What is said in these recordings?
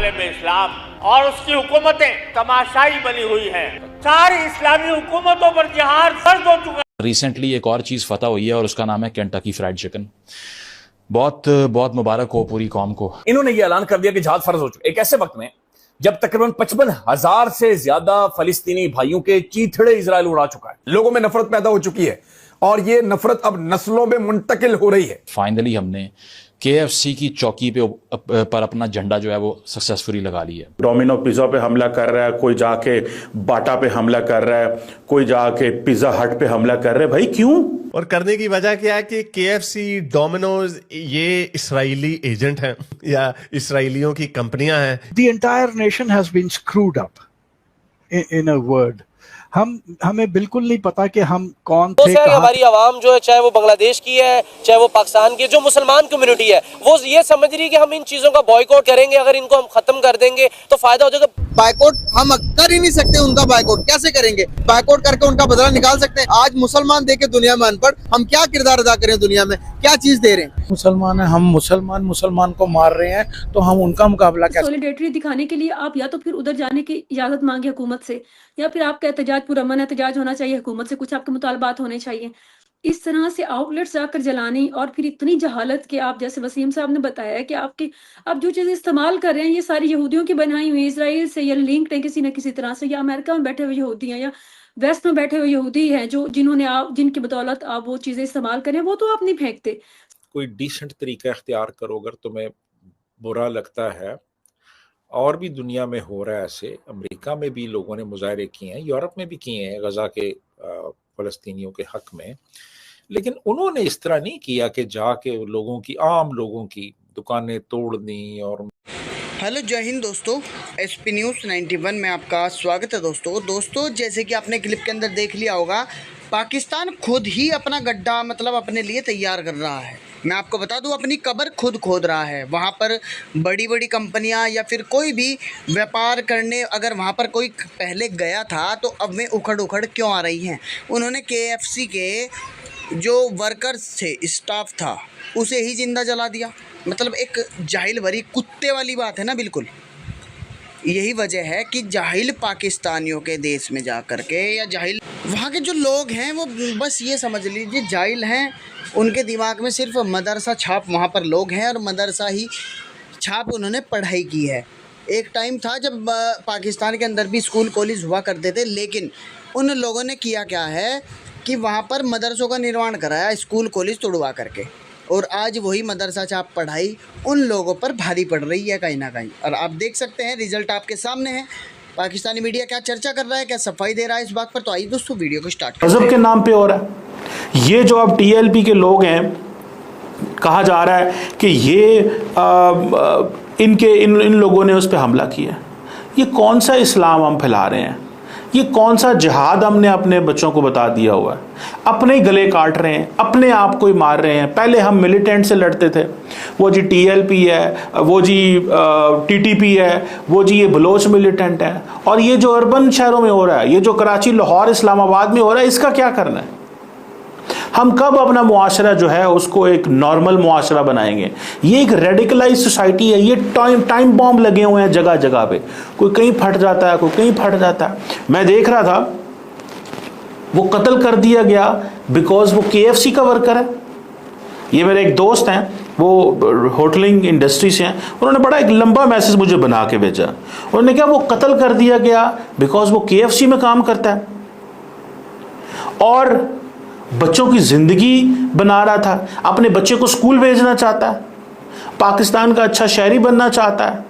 आलम इस्लाम और उसकी हुकूमतें तमाशाई बनी हुई हैं। 4 इस्लामी हुकूमतों पर जिहाद फर्ज हो चुका है। रिसेंटली एक और चीज़ फतह हुई है और उसका नाम है केंटकी फ्राइड चिकन। बहुत बहुत मुबारक हो पूरी कौम को। इन्होंने ये ऐलान कर दिया कि जिहाद फर्ज हो चुका है एक ऐसे वक्त में जब तकरीबन 55,000 से ज्यादा फलस्तीनी भाइयों के चीथड़े इजराइल उड़ा चुका है। लोगों में नफरत पैदा हो चुकी है और ये नफरत अब नस्लों में मुंतकिल हो रही है। फाइनली हमने KFC की चौकी पर अपना झंडा जो है वो सक्सेसफुली लगा लिया है। डोमिनो पिज़्ज़ा पे हमला कर रहा है, कोई जाके बाटा पे हमला कर रहा है, कोई जाके पिज़्ज़ा हट पे हमला कर रहा है। भाई क्यों? और करने की वजह क्या है कि KFC, डोमिनोज ये इसराइली एजेंट हैं या इसराइलियों की कंपनियां हैं। The entire nation has been screwed up in a word. हमें बिल्कुल नहीं पता कि हम कौन थे। हमारी आवाम जो है, चाहे वो बांग्लादेश की है चाहे वो पाकिस्तान की, जो मुसलमान कम्युनिटी है, वो ये समझ रही है कि हम इन चीजों का बॉयकॉट करेंगे, अगर इनको हम खत्म कर देंगे तो फायदा हो जाएगा। बायकॉट हम कर ही नहीं सकते, उनका बायकॉट कैसे करेंगे? बायकॉट करके उनका बदला निकाल सकते हैं? आज मुसलमान देखे दुनिया में अनपढ़, हम क्या किरदार अदा करें दुनिया में, क्या चीज दे रहे हैं? मुसलमान है, हम मुसलमान को मार रहे हैं तो हम उनका मुकाबला कैसे? सॉलिडेरिटी दिखाने के लिए आप या तो फिर उधर जाने की इजाजत मांगे हुकूमत से, या फिर आपका एहतजाज पुरअमन एहतजाज होना चाहिए, हुकूमत से कुछ आपके मुतालबात होने चाहिए। इस तरह से आउटलेट्स जाकर जलाने और फिर इतनी जहालत के, आप जैसे वसीम साहब ने बताया कि आप जो चीज़ इस्तेमाल कर रहे हैं ये सारी यहूदियों की बनाई हुई, इसराइल से या लिंक्ड है किसी न किसी तरह से, या अमेरिका में बैठे हुए यहूदी हैं या वेस्ट में बैठे हुए यहूदी हैं जिनकी बदौलत आप वो चीज़ें इस्तेमाल करें, वो तो आप नहीं फेंकते। कोई डिसेंट तरीका इख्तियार करो अगर तुम्हें बुरा लगता है। और भी दुनिया में हो रहा है ऐसे, अमेरिका में भी लोगों ने मुजाहरे किए हैं, यूरोप में भी किए हैं गजा के फ़लस्तीनियों के हक में, लेकिन उन्होंने इस तरह नहीं किया कि जाके आम लोगों की दुकानें तोड़ दी। और हेलो जय हिंद दोस्तों, SP न्यूज़ 91 में आपका स्वागत है। दोस्तों जैसे कि आपने क्लिप के अंदर देख लिया होगा, पाकिस्तान खुद ही अपना गड्ढा मतलब अपने लिए तैयार कर रहा है। मैं आपको बता दूं, अपनी कब्र खुद खोद रहा है। वहाँ पर बड़ी बड़ी कंपनियाँ या फिर कोई भी व्यापार करने अगर वहाँ पर कोई पहले गया था तो अब वे उखड़ क्यों आ रही हैं? उन्होंने KFC के जो वर्कर्स थे, स्टाफ था, उसे ही जिंदा जला दिया। मतलब एक जाहिल भरी कुत्ते वाली बात है ना। बिल्कुल यही वजह है कि जाहिल पाकिस्तानियों के देश में जा कर के, या जाहिल वहाँ के जो लोग हैं वो बस ये समझ लीजिए जाहिल हैं। उनके दिमाग में सिर्फ मदरसा छाप वहाँ पर लोग हैं और मदरसा ही छाप उन्होंने पढ़ाई की है। एक टाइम था जब पाकिस्तान के अंदर भी स्कूल कॉलेज हुआ करते थे, लेकिन उन लोगों ने किया क्या है कि वहाँ पर मदरसों का निर्माण कराया, स्कूल कॉलेज तोड़वा करके, और आज वही मदरसा छाप पढ़ाई उन लोगों पर भारी पड़ रही है कहीं ना कहीं। और आप देख सकते हैं रिजल्ट आपके सामने है। पाकिस्तानी मीडिया क्या चर्चा कर रहा है, क्या सफाई दे रहा है इस बात पर, तो आइए दोस्तों वीडियो को स्टार्ट करते हैं। मजहब के नाम पे हो रहा है ये। जो अब TLP के लोग हैं, कहा जा रहा है कि ये इन लोगों ने उस पर हमला किया। ये कौन सा इस्लाम हम फैला रहे हैं? ये कौन सा जिहाद हमने अपने बच्चों को बता दिया हुआ है? अपने ही गले काट रहे हैं, अपने आप को ही मार रहे हैं। पहले हम मिलिटेंट से लड़ते थे, वो जी TLP है, वो जी TTP है, वो जी ये बलोच मिलिटेंट है। और ये जो अर्बन शहरों में हो रहा है, ये जो कराची, लाहौर, इस्लामाबाद में हो रहा है, इसका क्या करना है? हम कब अपना मुआशरा जो है उसको एक नॉर्मल मुआशरा बनाएंगे? ये एक रेडिकलाइज सोसाइटी है। ये टाइम बॉम्ब लगे हुए हैं जगह जगह पे, कोई कहीं फट जाता है, कोई कहीं फट जाता है। मैं देख रहा था, वो कत्ल कर दिया गया बिकॉज वो KFC का वर्कर है। ये मेरे एक दोस्त हैं, वो होटलिंग इंडस्ट्री से हैं। उन्होंने बड़ा एक लंबा मैसेज मुझे बना के भेजा। उन्होंने कहा वो कत्ल कर दिया गया बिकॉज वो KFC में काम करता है और बच्चों की ज़िंदगी बना रहा था, अपने बच्चे को स्कूल भेजना चाहता है, पाकिस्तान का अच्छा शहरी बनना चाहता है,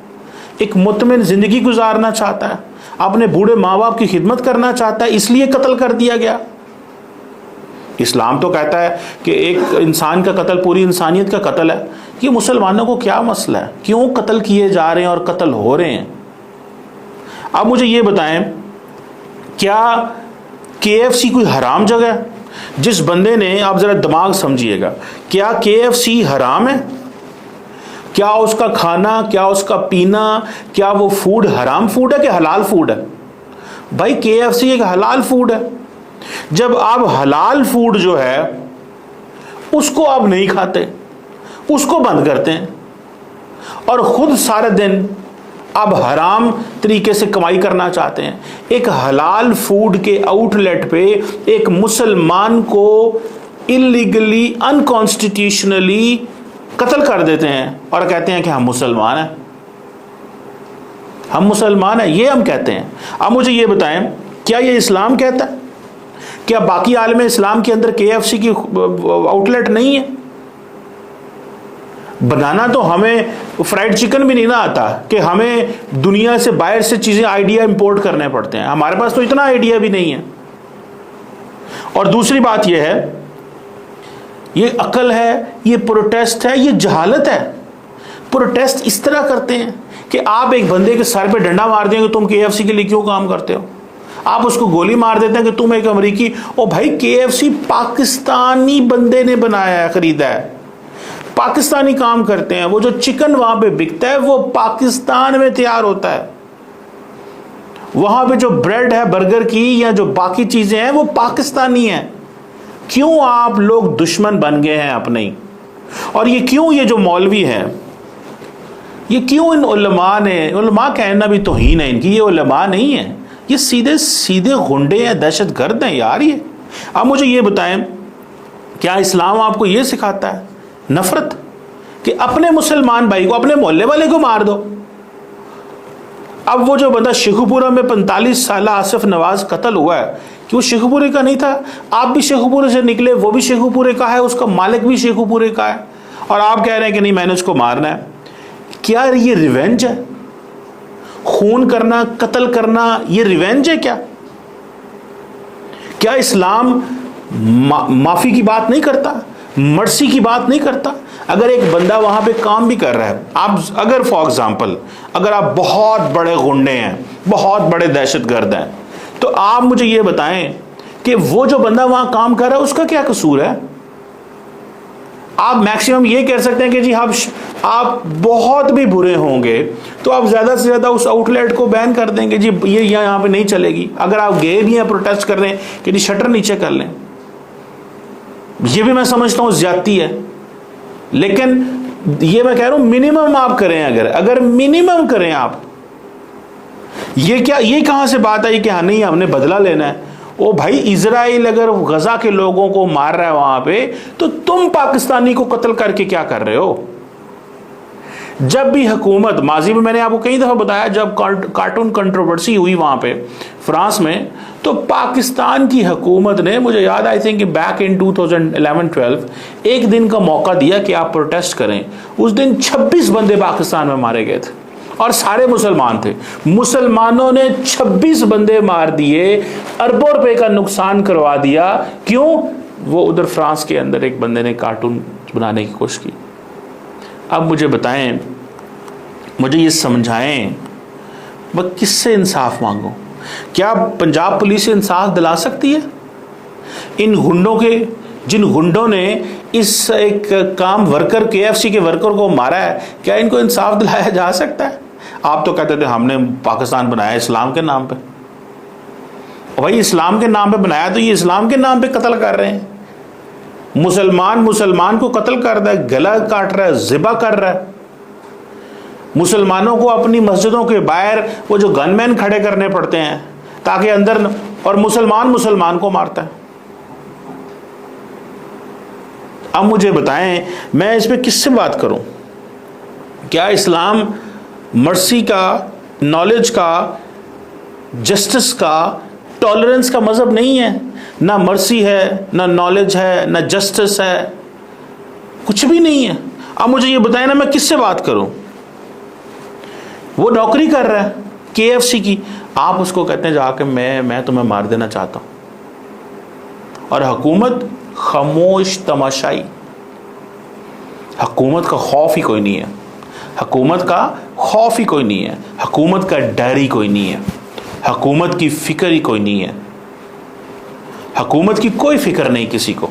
एक मुतमिन ज़िंदगी गुजारना चाहता है, अपने बूढ़े माँ बाप की खिदमत करना चाहता है, इसलिए कत्ल कर दिया गया। इस्लाम तो कहता है कि एक इंसान का कत्ल पूरी इंसानियत का कत्ल है। ये मुसलमानों को क्या मसला है? क्यों कत्ल किए जा रहे हैं और कत्ल हो रहे हैं? अब मुझे ये बताएं, क्या KFC कोई हराम जगह है? जिस बंदे ने, आप जरा दिमाग समझिएगा, क्या KFC हराम है? क्या उसका खाना, क्या उसका पीना, क्या वो फूड हराम फूड है कि हलाल फूड है? भाई KFC एक हलाल फूड है। जब आप हलाल फूड जो है उसको आप नहीं खाते, उसको बंद करते हैं और खुद सारे दिन अब हराम तरीके से कमाई करना चाहते हैं। एक हलाल फूड के आउटलेट पे एक मुसलमान को इलीगली, अनकॉन्स्टिट्यूशनली कत्ल कर देते हैं और कहते हैं कि हम मुसलमान हैं, हम मुसलमान हैं, ये हम कहते हैं। अब मुझे ये बताएं, क्या ये इस्लाम कहता है? क्या बाकी आलम इस्लाम के अंदर KFC की आउटलेट नहीं है? बनाना तो हमें फ्राइड चिकन भी नहीं ना आता कि हमें दुनिया से, बाहर से चीजें, आइडिया इंपोर्ट करने पड़ते हैं। हमारे पास तो इतना आइडिया भी नहीं है। और दूसरी बात यह है, ये अकल है, ये प्रोटेस्ट है, ये जहालत है। प्रोटेस्ट इस तरह करते हैं कि आप एक बंदे के सर पे डंडा मार देंगे, तुम KFC के लिए क्यों काम करते हो? आप उसको गोली मार देते हैं कि तुम एक अमेरिकी। ओ भाई, KFC पाकिस्तानी बंदे ने बनाया है, खरीदा है, पाकिस्तानी काम करते हैं। वो जो चिकन वहां पे बिकता है वो पाकिस्तान में तैयार होता है। वहां पे जो ब्रेड है बर्गर की या जो बाकी चीजें हैं वो पाकिस्तानी है। क्यों आप लोग दुश्मन बन गए हैं अपने ही? और ये क्यों, ये जो मौलवी हैं, ये क्यों इन उलमा ने, उलमा कहना भी तौहीन है इनकी, ये उलमा नहीं है, ये सीधे सीधे गुंडे हैं, दहशतगर्द हैं यार ये। अब मुझे ये बताएं, क्या इस्लाम आपको ये सिखाता है नफरत, कि अपने मुसलमान भाई को, अपने मोहल्ले वाले को मार दो? अब वो जो बंदा शेखुपुरा में 45 साल आसिफ नवाज कत्ल हुआ है, कि वो शेखुपुरे का नहीं था? आप भी शेखुपुरे से निकले, वो भी शेखुपुरे का है, उसका मालिक भी शेखुपुरे का है, और आप कह रहे हैं कि नहीं मैंने उसको मारना है। क्या ये रिवेंज है? खून करना, कत्ल करना, ये रिवेंज है क्या? क्या इस्लाम माफी की बात नहीं करता, मर्सी की बात नहीं करता? अगर एक बंदा वहां पे काम भी कर रहा है, आप अगर फॉर एग्जांपल, अगर आप बहुत बड़े गुंडे हैं, बहुत बड़े दहशतगर्द हैं, तो आप मुझे ये बताएं कि वो जो बंदा वहां काम कर रहा है उसका क्या कसूर है? आप मैक्सिमम ये कह सकते हैं कि जी आप बहुत भी बुरे होंगे तो आप ज्यादा से ज्यादा उस आउटलेट को बैन कर देंगे, जी ये यहाँ पे नहीं चलेगी। अगर आप गए भी हैं, प्रोटेस्ट कर रहे हैं कि जी शटर नीचे कर लें, ये भी मैं समझता हूं ज्यादती है, लेकिन ये मैं कह रहा हूं मिनिमम आप करें। अगर मिनिमम करें आप, ये क्या, ये कहां से बात आई कि हाँ नहीं हमने बदला लेना है? ओ भाई, इजराइल अगर गजा के लोगों को मार रहा है वहां पे, तो तुम पाकिस्तानी को कत्ल करके क्या कर रहे हो? जब भी हुकूमत, माजी में मैंने आपको कई दफा बताया, जब कार्टून कंट्रोवर्सी हुई वहां पे फ्रांस में, तो पाकिस्तान की हुकूमत ने, मुझे याद आई थिंक बैक इन 2011-12 एक दिन का मौका दिया कि आप प्रोटेस्ट करें। उस दिन 26 बंदे पाकिस्तान में मारे गए थे और सारे मुसलमान थे। मुसलमानों ने 26 बंदे मार दिए, अरबों रुपए का नुकसान करवा दिया। क्यों? वो उधर फ्रांस के अंदर एक बंदे ने कार्टून बनाने की कोशिश की। अब मुझे बताएं, मुझे ये समझाएं, मैं किससे इंसाफ मांगूं? क्या पंजाब पुलिस इंसाफ दिला सकती है इन गुंडों के, जिन गुंडों ने इस एक काम वर्कर, KFC के वर्कर को मारा है? क्या इनको इंसाफ दिलाया जा सकता है? आप तो कहते थे हमने पाकिस्तान बनाया इस्लाम के नाम पे। भाई इस्लाम के नाम पे बनाया, तो ये इस्लाम के नाम पे कत्ल कर रहे हैं। मुसलमान को कत्ल कर रहा है, गला काट रहा है, ज़िबा कर रहा है। मुसलमानों को अपनी मस्जिदों के बाहर वो जो गनमैन खड़े करने पड़ते हैं ताकि अंदर, और मुसलमान को मारता है। अब मुझे बताएं, मैं इस पे किससे बात करूं? क्या इस्लाम मर्सी का, नॉलेज का, जस्टिस का, टॉलरेंस का मजहब नहीं है? ना मर्सी है, ना नॉलेज है, ना जस्टिस है, कुछ भी नहीं है। अब मुझे ये बताएं ना, मैं किससे बात करूं? वो नौकरी कर रहा है KFC की, आप उसको कहते हैं जाके मैं तुम्हें मार देना चाहता हूं, और हुकूमत खामोश तमाशाई। हुकूमत का खौफ ही कोई नहीं है, हुकूमत का खौफ ही कोई नहीं है, हुकूमत का डर ही कोई नहीं है, हुकूमत की फिक्र ही कोई नहीं है, हुकूमत की कोई फिक्र नहीं किसी को।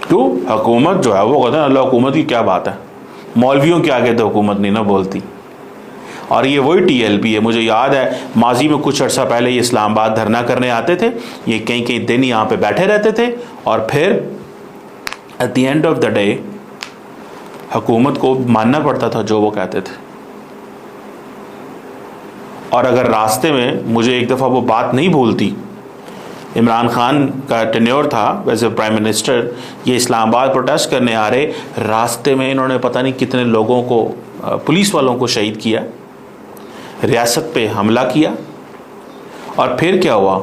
क्यों? हुकूमत जो है वो कहते हैं अल्लाह, हुकूमत की क्या बात है, मौलवियों के आगे तो हुकूमत नहीं ना बोलती। और ये वही TLP है। मुझे याद है माजी में कुछ अर्सा पहले ये इस्लामाबाद धरना करने आते थे, ये कई दिन यहाँ पे बैठे रहते थे, और फिर at the end of the day हुकूमत को मानना पड़ता था जो वो कहते थे। और अगर रास्ते में मुझे एक दफ़ा वो बात नहीं भूलती, इमरान खान का टेन्योर था वैसे प्राइम मिनिस्टर, ये इस्लामाबाद प्रोटेस्ट करने आ रहे, रास्ते में इन्होंने पता नहीं कितने लोगों को, पुलिस वालों को शहीद किया, रियासत पे हमला किया, और फिर क्या हुआ?